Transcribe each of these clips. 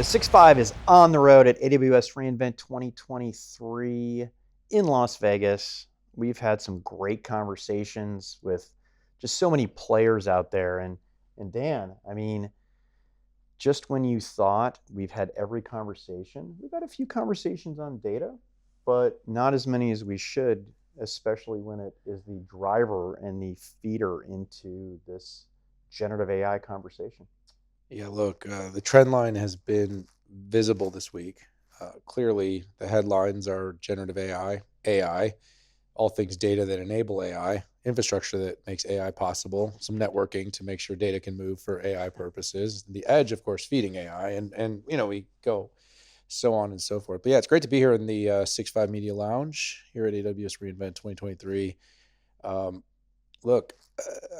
6.5 is on the road at AWS reInvent 2023 in Las Vegas. We've had some great conversations with just so many players out there. And Dan, I mean, just when you thought we've had every conversation, we've had a few conversations on data, but not as many as we should, especially when it is the driver and the feeder into this generative AI conversation. Yeah, look, the trend line has been visible this week. Clearly, the headlines are generative AI, all things data that enable AI, infrastructure that makes AI possible, some networking to make sure data can move for AI purposes, the edge, of course, feeding AI, and we go so on and so forth. But yeah, it's great to be here in the 6.5 Media Lounge here at AWS reInvent 2023. Look,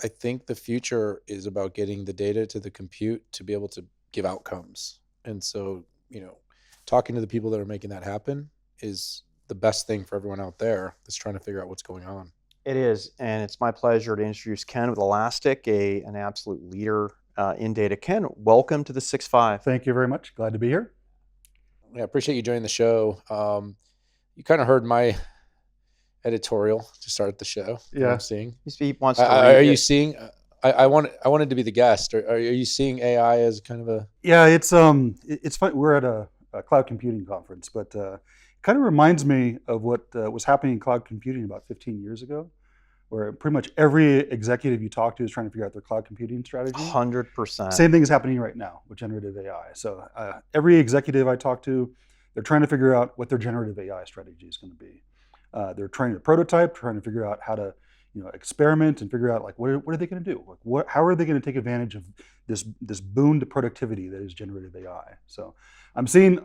I think the future is about getting the data to the compute to be able to give outcomes. And so, talking to the people that are making that happen is the best thing for everyone out there that's trying to figure out what's going on. It is, and it's my pleasure to introduce Ken with Elastic, an absolute leader in data. Ken, welcome to the 6.5. Thank you very much. Glad to be here. Yeah, I appreciate you joining the show. You kind of heard my editorial to start the show. Yeah. I'm seeing. He wants to Are read you it. seeing? I wanted to be the guest. Are you seeing AI as kind of a? Yeah, it's fun. We're at a cloud computing conference, but it kind of reminds me of what was happening in cloud computing about 15 years ago, where pretty much every executive you talk to is trying to figure out their cloud computing strategy. 100%. Same thing is happening right now with generative AI. So every executive I talk to, they're trying to figure out what their generative AI strategy is going to be. They're trying to prototype, trying to figure out how to experiment and figure out like what are they going to do? Like how are they going to take advantage of this boon to productivity that is generative AI? So I'm seeing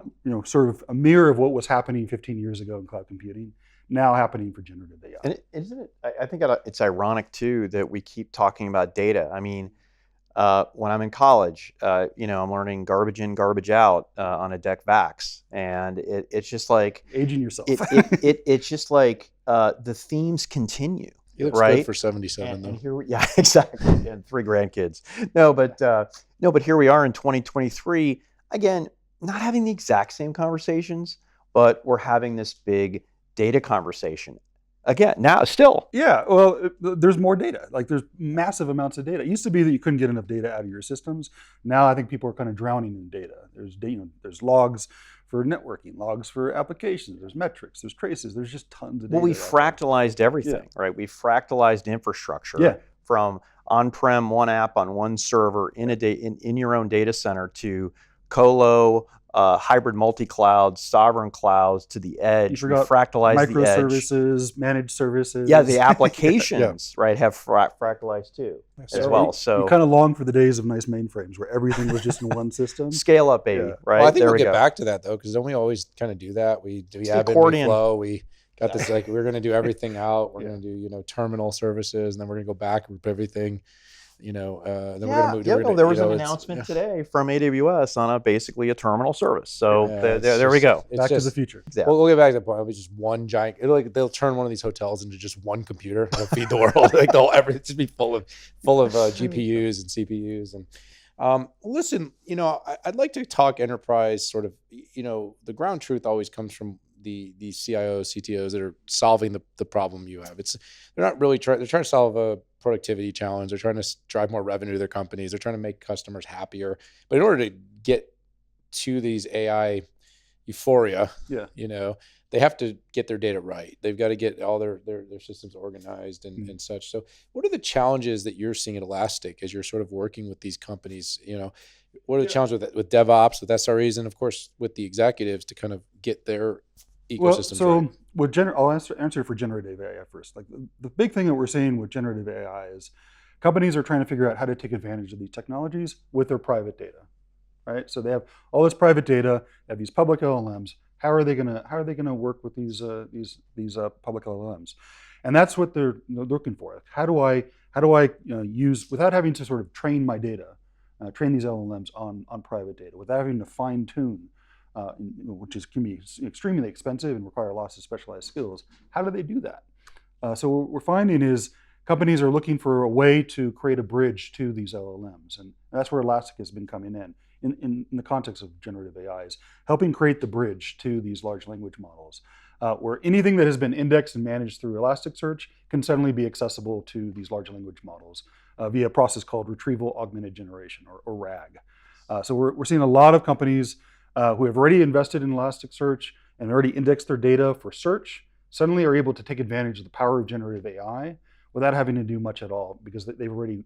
sort of a mirror of what was happening 15 years ago in cloud computing now happening for generative AI. And isn't it? I think it's ironic too that we keep talking about data. I mean, when I'm in college, I'm learning garbage in, garbage out on a deck vax, and it's just like aging yourself. It's just like the themes continue. You look right? good for 77 though. And here yeah, exactly. And 3 grandkids. But here we are in 2023. Again, not having the exact same conversations, but we're having this big data conversation. Again, now still. Yeah, well, there's more data. Like there's massive amounts of data. It used to be that you couldn't get enough data out of your systems. Now I think people are kind of drowning in data. There's logs for networking, logs for applications, there's metrics, there's traces, there's just tons of data. Well, we fractalized everything, right? We fractalized infrastructure from on-prem one app on one server in your own data center to colo, hybrid multi-cloud, sovereign clouds to the edge. You forgot fractalized the edge. Microservices, managed services. Yeah, the applications, right, have fractalized too as well. So you kind of long for the days of nice mainframes where everything was just in one system. Scale up, baby, right? Well, I think we'll get back to that though, because don't we always kind of do that? We do ebb and we flow. We got this like we're going to do everything out. We're going to do terminal services, and then we're going to go back and rip everything. Then we're going to move to there was an announcement today from AWS on basically a terminal service. So there we go. Back to the future. Exactly. We'll get back to the point. It'll be just one giant. They'll turn one of these hotels into just one computer. It'll feed the world. Like everything just be full of GPUs and CPUs. And listen, I'd like to talk enterprise. Sort of, the ground truth always comes from the CIOs, CTOs that are solving the problem you have. They're not really trying. They're trying to solve a productivity challenge. They're trying to drive more revenue to their companies. They're trying to make customers happier. But in order to get to these AI euphoria, they have to get their data right. They've got to get all their systems organized and such. So what are the challenges that you're seeing at Elastic as you're sort of working with these companies? What are the challenges with DevOps, with SREs, and of course with the executives to kind of get their ecosystems right? With I'll answer for generative AI first. Like the big thing that we're seeing with generative AI is companies are trying to figure out how to take advantage of these technologies with their private data, right? So they have all this private data, they have these public LLMs. How are they gonna work with these public LLMs? And that's what they're looking for. How do I use without having to sort of train my data, train these LLMs on private data, without having to fine tune. Which can be extremely expensive and require lots of specialized skills. How do they do that? So what we're finding is companies are looking for a way to create a bridge to these LLMs, and that's where Elastic has been coming in in the context of generative AI is helping create the bridge to these large language models, where anything that has been indexed and managed through Elasticsearch can suddenly be accessible to these large language models via a process called retrieval augmented generation, or RAG. So we're seeing a lot of companies who have already invested in Elasticsearch and already indexed their data for search suddenly are able to take advantage of the power of generative AI without having to do much at all, because they've already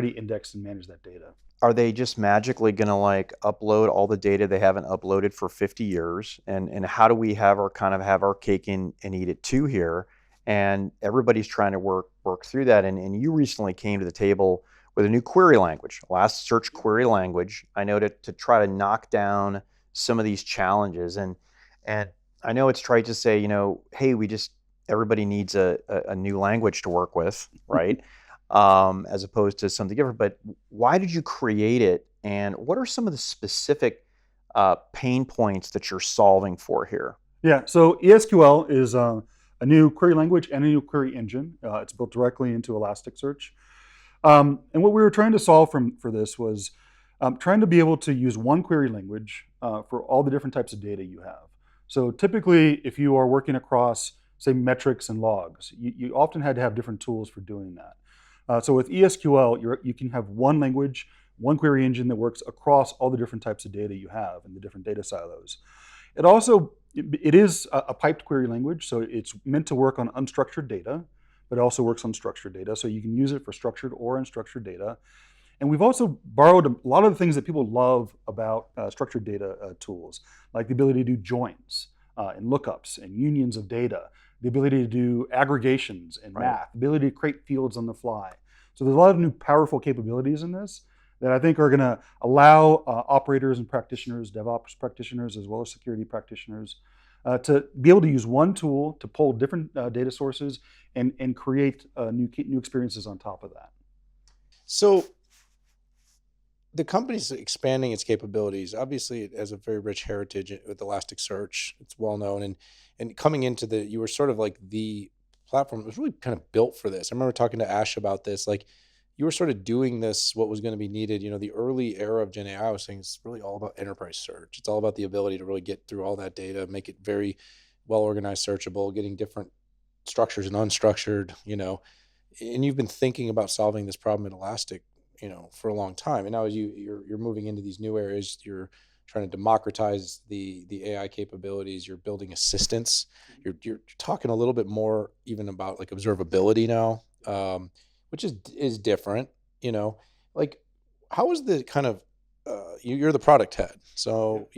indexed and managed that data. Are they just magically going to like upload all the data they haven't uploaded for 50 years? And how do we have our cake and eat it too here? And everybody's trying to work through that. And you recently came to the table with a new query language, Elasticsearch Query Language. I know to try to knock down some of these challenges. And I know it's trite to say, hey, everybody needs a new language to work with, right? As opposed to something different. But why did you create it, and what are some of the specific pain points that you're solving for here? Yeah, so ESQL is a new query language and a new query engine. It's built directly into Elasticsearch. And what we were trying to solve for this was trying to be able to use one query language for all the different types of data you have. So typically, if you are working across, say, metrics and logs, you often had to have different tools for doing that. So with ESQL, you can have one language, one query engine that works across all the different types of data you have in the different data silos. It is a piped query language, so it's meant to work on unstructured data, but it also works on structured data. So you can use it for structured or unstructured data. And we've also borrowed a lot of the things that people love about structured data tools, like the ability to do joins and lookups and unions of data, the ability to do aggregations and Right. math, the ability to create fields on the fly. So there's a lot of new powerful capabilities in this that I think are going to allow operators and practitioners, DevOps practitioners, as well as security practitioners, to be able to use one tool to pull different data sources and create new experiences on top of that. So the company's expanding its capabilities. Obviously, it has a very rich heritage with Elasticsearch. It's well known, and coming into you were sort of like the platform that was really kind of built for this. I remember talking to Ash about this. Like, you were sort of doing this, what was going to be needed. The early era of GenAI, I was saying, it's really all about enterprise search. It's all about the ability to really get through all that data, make it very well organized, searchable, getting different structures and unstructured. And you've been thinking about solving this problem at Elastic, for a long time. And now as you're moving into these new areas, you're trying to democratize the AI capabilities. You're building assistants. You're talking a little bit more even about like observability now, which is different. Like, how is the kind of you're the product head, so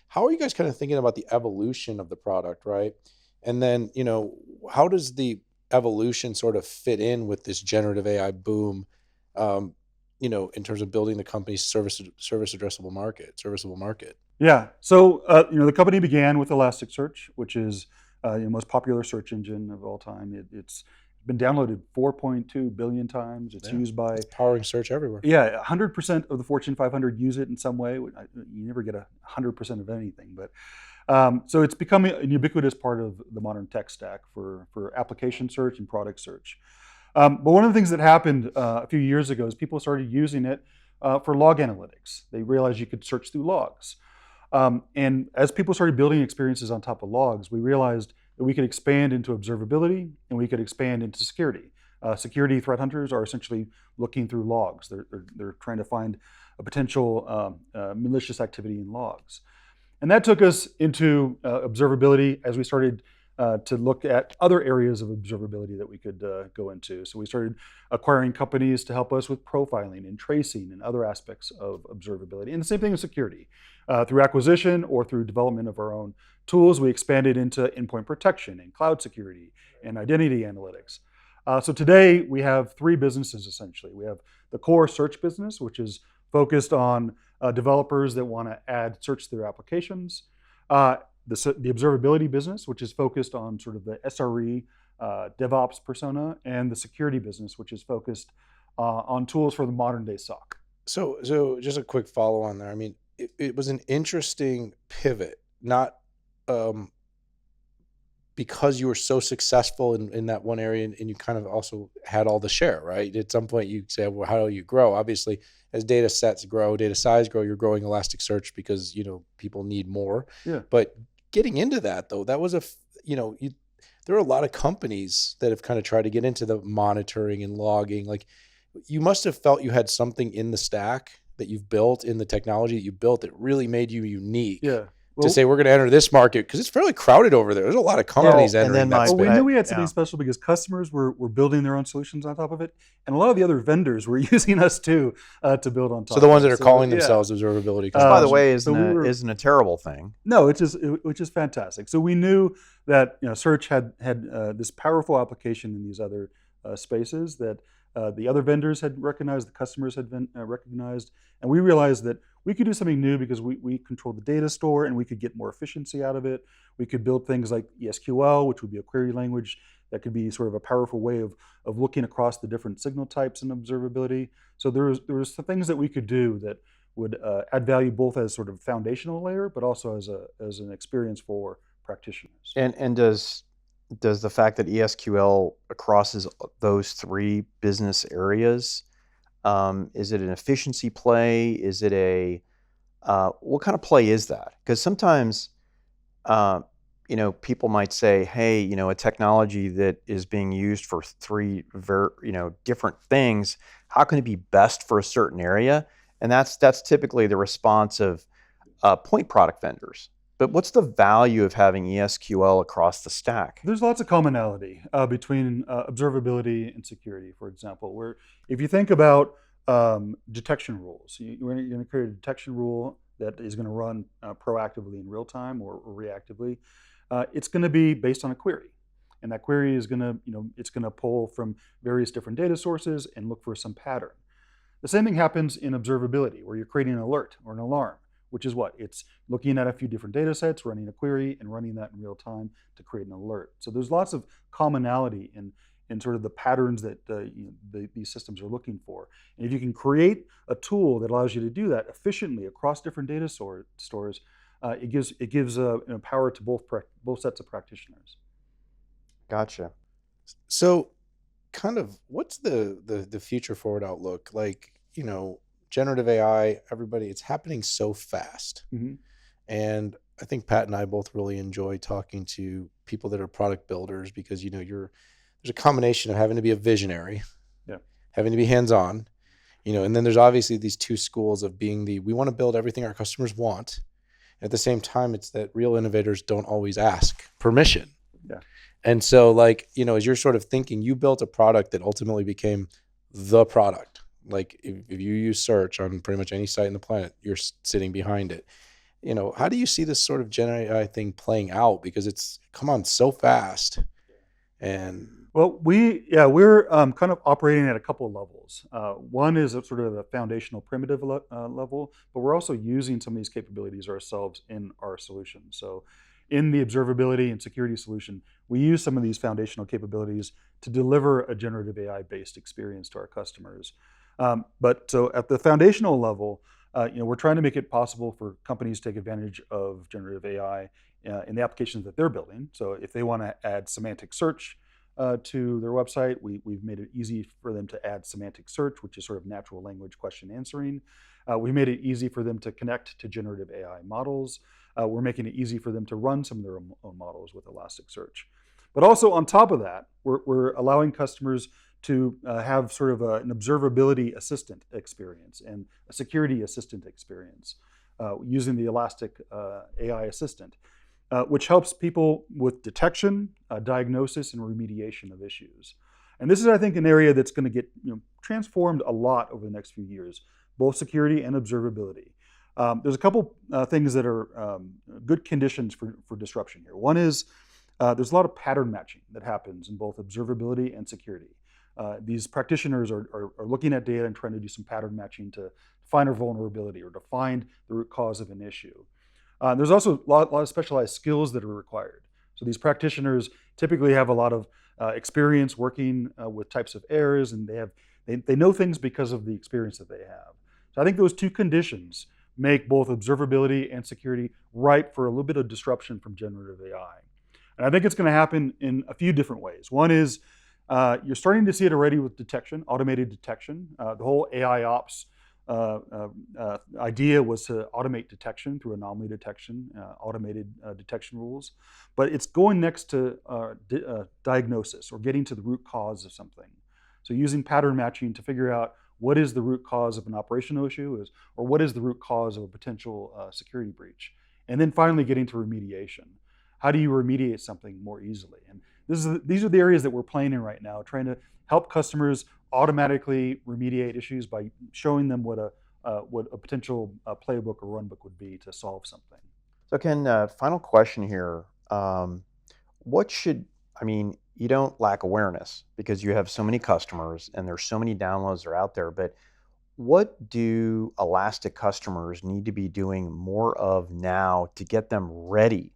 how are you guys kind of thinking about the evolution of the product, right? And then how does the evolution sort of fit in with this generative AI boom? Um, in terms of building the company's serviceable market. Yeah. So the company began with Elasticsearch, which is the most popular search engine of all time. It's been downloaded 4.2 billion times. It's Yeah, used by it's powering search everywhere. 100% of the Fortune 500 use it in some way. You never get 100% of anything, but so it's becoming a ubiquitous part of the modern tech stack for application search and product search. But one of the things that happened a few years ago is people started using it for log analytics. They realized you could search through logs. And as people started building experiences on top of logs, we realized that we could expand into observability and we could expand into security. Security threat hunters are essentially looking through logs. They're trying to find a potential malicious activity in logs. And that took us into observability as we started to look at other areas of observability that we could go into. So we started acquiring companies to help us with profiling and tracing and other aspects of observability. And the same thing with security. Through acquisition or through development of our own tools, we expanded into endpoint protection and cloud security and identity analytics. So today we have three businesses essentially. We have the core search business, which is focused on developers that want to add search to their applications. The observability business, which is focused on sort of the SRE DevOps persona, and the security business, which is focused on tools for the modern day SOC. So just a quick follow on there. I mean, it was an interesting pivot, not because you were so successful in that one area, and you kind of also had all the share, right? At some point you say, well, how do you grow? Obviously, as data sets grow, data size grow, you're growing Elasticsearch because, people need more. Yeah. But getting into that though, that was there are a lot of companies that have kind of tried to get into the monitoring and logging. Like, you must have felt you had something in the stack that you've built, in the technology that you built, that really made you unique. Yeah. To say we're going to enter this market, because it's fairly crowded over there. There's a lot of companies entering that space. We knew we had something special because customers were building their own solutions on top of it, and a lot of the other vendors were using us too to build on top. So the ones that are calling themselves observability, by the way, isn't a terrible thing. No, which is fantastic. So we knew that search had this powerful application in these other spaces that the other vendors had recognized, the customers had been recognized, and we realized that we could do something new because we controlled the data store and we could get more efficiency out of it. We could build things like ESQL, which would be a query language that could be sort of a powerful way of looking across the different signal types in observability. So there was some things that we could do that would add value both as sort of foundational layer, but also as an experience for practitioners. And does the fact that ESQL crosses those three business areas, is it an efficiency play? Is it what kind of play is that? Because sometimes, people might say, hey, a technology that is being used for three different things, how can it be best for a certain area? And that's typically the response of point product vendors. But what's the value of having ESQL across the stack? There's lots of commonality between observability and security, for example, where if you think about detection rules, you're going to create a detection rule that is going to run proactively in real time or reactively. It's going to be based on a query. And that query is going to, it's going to pull from various different data sources and look for some pattern. The same thing happens in observability, where you're creating an alert or an alarm, which is what? It's looking at a few different data sets, running a query, and running that in real time to create an alert. So there's lots of commonality in sort of the patterns that these systems are looking for. And if you can create a tool that allows you to do that efficiently across different data stores, it gives power to both sets of practitioners. Gotcha. So, kind of, what's the future forward outlook? Like, generative AI, everybody, it's happening so fast. Mm-hmm. And I think Pat and I both really enjoy talking to people that are product builders because, there's a combination of having to be a visionary, having to be hands-on, and then there's obviously these two schools of being we want to build everything our customers want. At the same time, it's that real innovators don't always ask permission. Yeah. And so, as you're sort of thinking, you built a product that ultimately became the product. Like, if you use search on pretty much any site in the planet, you're sitting behind it. How do you see this sort of GenAI thing playing out? Because it's come on so fast. And well, we're kind of operating at a couple of levels. One is a sort of a foundational primitive level, but we're also using some of these capabilities ourselves in our solution. So in the observability and security solution, we use some of these foundational capabilities to deliver a generative AI-based experience to our customers. But so at the foundational level, we're trying to make it possible for companies to take advantage of generative AI in the applications that they're building. So if they want to add semantic search to their website, we've made it easy for them to add semantic search, which is sort of natural language question answering. We made it easy for them to connect to generative AI models. We're making it easy for them to run some of their own models with Elasticsearch. But also on top of that, we're allowing customers to have sort of an observability assistant experience and a security assistant experience using the Elastic AI assistant, which helps people with detection, diagnosis, and remediation of issues. And this is, I think, an area that's going to get transformed a lot over the next few years, both security and observability. There's a couple things that are good conditions for disruption here. One is there's a lot of pattern matching that happens in both observability and security. These practitioners are looking at data and trying to do some pattern matching to find a vulnerability or to find the root cause of an issue. There's also a lot of specialized skills that are required. So these practitioners typically have a lot of experience working with types of errors, and they know things because of the experience that they have. So I think those two conditions make both observability and security ripe for a little bit of disruption from generative AI. And I think it's going to happen in a few different ways. One is you're starting to see it already with detection, automated detection. The whole AI ops idea was to automate detection through anomaly detection, automated detection rules. But it's going next to diagnosis, or getting to the root cause of something. So using pattern matching to figure out what is the root cause of an operational issue, or what is the root cause of a potential security breach. And then finally getting to remediation. How do you remediate something more easily? And these are the areas that we're playing in right now, trying to help customers automatically remediate issues by showing them what a potential playbook or runbook would be to solve something. So Ken, final question here. What should, I mean, you don't lack awareness because you have so many customers and there's so many downloads that are out there, but what do Elastic customers need to be doing more of now to get them ready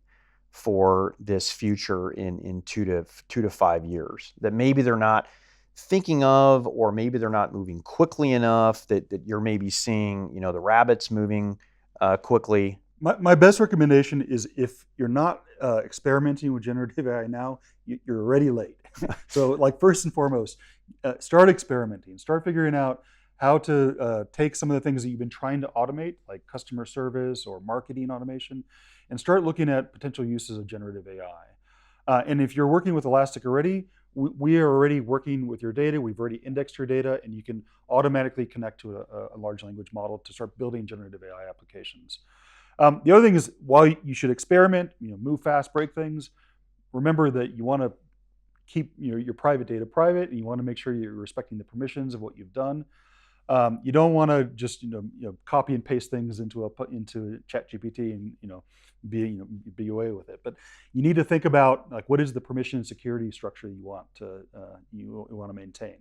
for this future in 2 to 5 years that maybe they're not thinking of, or maybe they're not moving quickly enough, that you're maybe seeing, the rabbits moving quickly? My best recommendation is, if you're not experimenting with generative AI now, you're already late. So, like, first and foremost, start experimenting. Start figuring out how to take some of the things that you've been trying to automate, like customer service or marketing automation, and start looking at potential uses of generative AI. And if you're working with Elastic already, we are already working with your data. We've already indexed your data, and you can automatically connect to a large language model to start building generative AI applications. The other thing is, while you should experiment, move fast, break things, remember that you want to keep your private data private, and you want to make sure you're respecting the permissions of what you've done. You don't want to just copy and paste things into ChatGPT and be away with it. But you need to think about, like, what is the permission and security structure you want to maintain.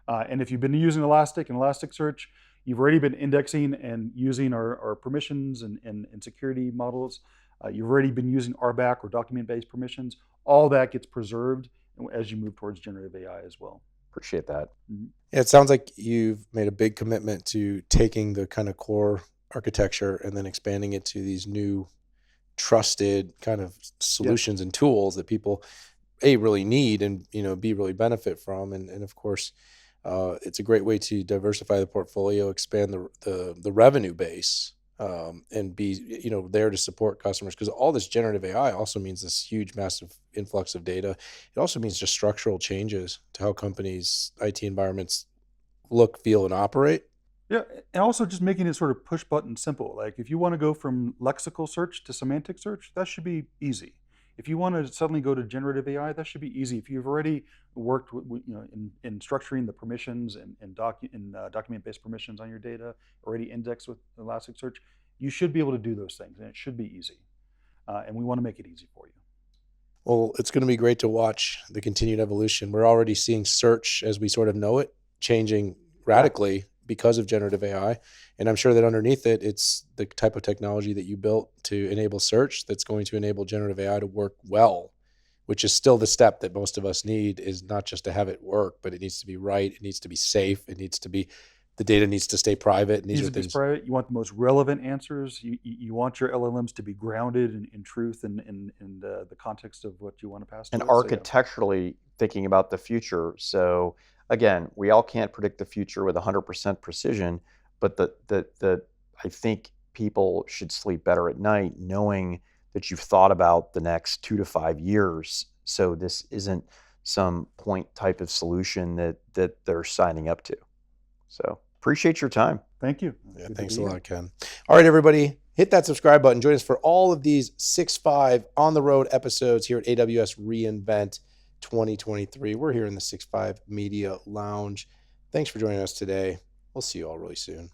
And if you've been using Elastic and Elasticsearch, you've already been indexing and using our permissions and security models. You've already been using RBAC or document-based permissions. All that gets preserved as you move towards generative AI as well. Appreciate that. Mm-hmm. Yeah, it sounds like you've made a big commitment to taking the kind of core architecture and then expanding it to these new trusted kind of solutions and tools that people really need and B really benefit from. And of course, it's a great way to diversify the portfolio, expand the revenue base, and be there to support customers, because all this generative AI also means this huge, massive influx of data. It also means just structural changes to how companies' IT environments look, feel, and operate. Yeah, and also just making it sort of push button simple. Like, if you want to go from lexical search to semantic search, that should be easy. If you want to suddenly go to generative AI, that should be easy. If you've already worked in structuring the permissions and document-based permissions on your data, already indexed with Elasticsearch, you should be able to do those things, and it should be easy. And we want to make it easy for you. Well, it's going to be great to watch the continued evolution. We're already seeing search as we sort of know it changing radically because of generative AI. And I'm sure that underneath it, it's the type of technology that you built to enable search that's going to enable generative AI to work well, which is still the step that most of us need, is not just to have it work, but it needs to be right. It needs to be safe. It needs to be, the data needs to stay private. And these are things. Private. You want the most relevant answers. You want your LLMs to be grounded in truth and the context of what you want to pass to and it. architecturally thinking about the future. So again, we all can't predict the future with 100% precision, but I think people should sleep better at night knowing that you've thought about the next 2 to 5 years. So this isn't some point type of solution that they're signing up to. So appreciate your time. Thank you. Yeah, thanks a lot, Ken. All right, everybody, hit that subscribe button. Join us for all of these 6.5 on the road episodes here at AWS reInvent 2023. We're here in the 6.5 Media Lounge. Thanks for joining us today. We'll see you all really soon.